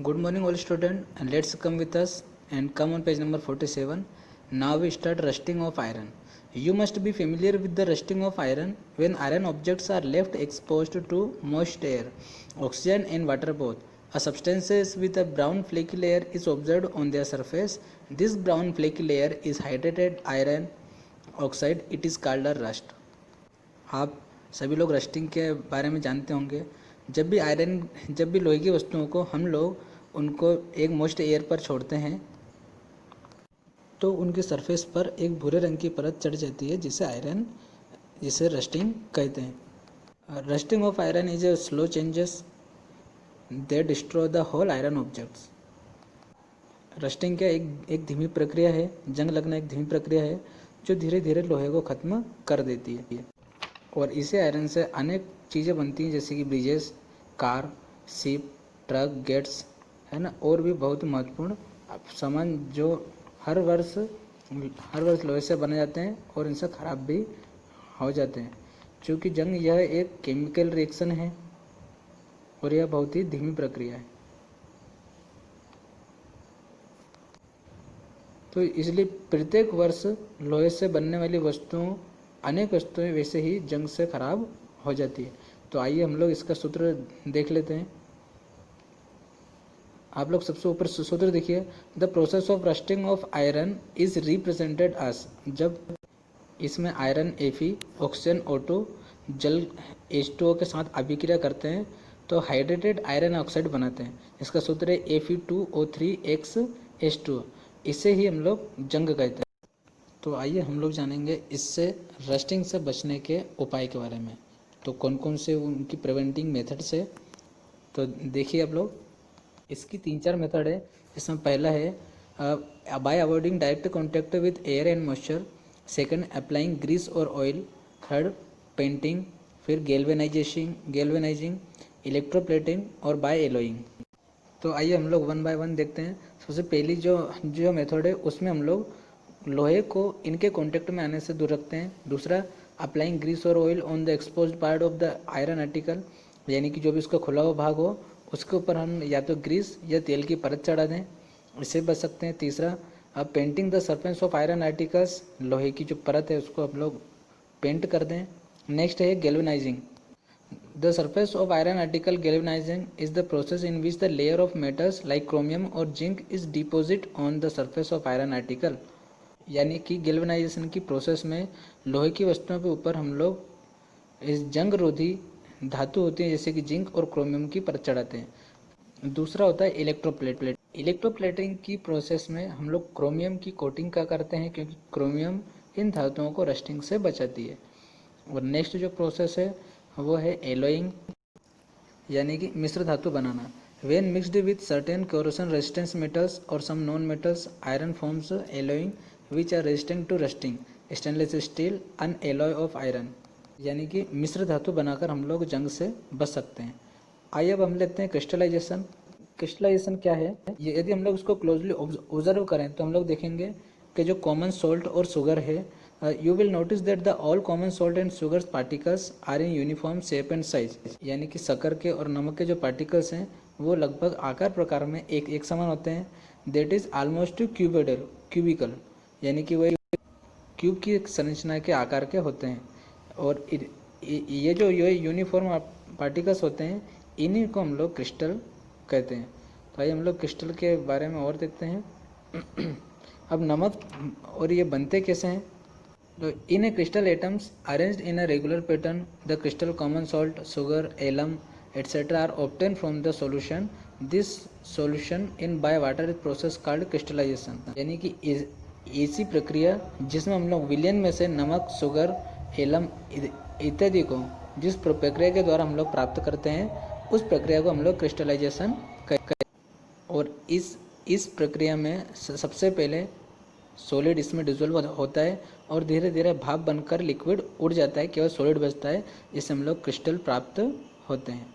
Good morning all student, and let's come with us and come on page number 47. Now we start rusting of iron. You must be familiar with the rusting of iron when iron objects are left exposed to moist air, oxygen and water both. A substance with a brown flaky layer is observed on their surface. This brown flaky layer is hydrated iron oxide. It is called a rust. आप सभी लोग rusting के बारे में जानते होंगे। जब भी लोहे की वस्तुओं को हम लोग उनको एक मॉइस्ट एयर पर छोड़ते हैं तो उनके सरफेस पर एक भूरे रंग की परत चढ़ जाती है जिसे रस्टिंग कहते हैं। Rusting of iron is a slow changes that destroy the whole iron objects. Rusting क्या एक धीमी प्रक्रिया है, जंग लगना एक धीमी प्रक्रिया है जो धीरे धीरे लोहे को ख़त्म कर देती है। और इसे आयरन से अनेक चीज़ें बनती हैं जैसे कि bridges, car, ship, truck, gates, है ना, और भी बहुत महत्वपूर्ण सामान जो हर वर्ष लोहे से बने जाते हैं और इनसे ख़राब भी हो जाते हैं। क्योंकि जंग यह एक केमिकल रिएक्शन है और यह बहुत ही धीमी प्रक्रिया है, तो इसलिए प्रत्येक वर्ष लोहे से बनने वाली अनेक वस्तुएं वैसे ही जंग से खराब हो जाती है। तो आइए हम लोग इसका सूत्र देख लेते हैं। आप लोग सबसे ऊपर सूत्र देखिए, the process of rusting of iron is represented as. जब इसमें आयरन Fe, ऑक्सीजन O2 जल H2O के साथ अभिक्रिया करते हैं तो हाइड्रेटेड आयरन ऑक्साइड बनाते हैं। इसका सूत्र है Fe2O3X H2O। इसे ही हम लोग जंग कहते हैं। तो आइए हम लोग जानेंगे इससे रस्टिंग से बचने के उपाय के बारे में। तो कौन कौन से उनकी प्रिवेंटिंग मेथड्स है, तो देखिए आप लोग। इसकी 3-4 मेथड है। इसमें पहला है by avoiding direct contact with air and moisture. Second, applying grease और ऑयल। Third, painting. फिर गैल्वेनाइजिंग, इलेक्ट्रोप्लेटिंग और बाय एलोइंग। तो आइए हम लोग वन बाय वन देखते हैं। सबसे पहली जो मेथड है उसमें हम लोग लोहे को इनके कांटेक्ट में आने से दूर रखते हैं। दूसरा, अप्लाइंग ग्रीस और oil on the exposed part of the iron article, यानी कि जो भी उसका खुला हुआ भाग हो उसके ऊपर हम या तो ग्रीस या तेल की परत चढ़ा दें, इससे बच सकते हैं। तीसरा, painting the surface of iron articles, लोहे की जो परत है उसको हम लोग पेंट कर दें। नेक्स्ट है galvanising. The surface of iron article galvanising is the process in which the layer of metals like chromium और zinc is deposit on the surface of iron article, यानी कि गैल्वेनाइजेशन की प्रोसेस में लोहे की वस्तुओं के ऊपर हम लोग इस जंग रोधी धातु होती है जैसे कि जिंक और क्रोमियम की परत चढ़ाते हैं। दूसरा होता है इलेक्ट्रोप्लेट। इलेक्ट्रोप्लेटिंग की प्रोसेस में हम लोग क्रोमियम की कोटिंग का करते हैं क्योंकि क्रोमियम इन धातुओं को रस्टिंग से बचाती है। और नेक्स्ट जो प्रोसेस है वो है एलोइंग, यानी कि मिश्र धातु बनाना। When mixed with certain corrosion resistant metals or some non metals, iron forms alloying which are resistant to rusting. Stainless steel an alloy of iron, यानी कि मिश्र धातु बनाकर हम लोग जंग से बच सकते हैं। आइए अब हम लेते हैं क्रिस्टलाइजेशन। क्रिस्टलाइजेशन क्या है, ये यदि हम लोग इसको क्लोजली ऑब्जर्व करें तो हम लोग देखेंगे कि जो कॉमन सॉल्ट और शुगर है, you will notice that the all common salt and sugar particles are in uniform shape and size, यानी कि शक्कर के और नमक के जो पार्टिकल्स हैं वो लगभग आकार प्रकार में एक समान होते हैं। दैट इज ऑलमोस्ट क्यूबिकल, यानी कि वह क्यूब की संरचना के आकार के होते हैं। और ये जो यूनिफॉर्म पार्टिकल्स होते हैं इन्हीं को हम लोग क्रिस्टल कहते हैं। तो आइए हम लोग क्रिस्टल के बारे में और देखते हैं। अब नमक और ये बनते कैसे हैं, तो in a crystal atoms arranged in a regular pattern the crystal common salt, sugar, alum etc. are obtained from the solution. This solution in by water is process called crystallization, यानी कि ऐसी प्रक्रिया जिसमें हम लोग विलयन में से नमक, शुगर, एलम इत्यादि को जिस प्रक्रिया के द्वारा हम लोग प्राप्त करते हैं उस प्रक्रिया को हम लोग क्रिस्टलाइजेशन कहते हैं। और इस प्रक्रिया में सबसे पहले सॉलिड इसमें डिजोल्व होता है और धीरे धीरे भाप बनकर लिक्विड उड़ जाता है, केवल सॉलिड बचता है, इससे हम लोग क्रिस्टल प्राप्त होते हैं।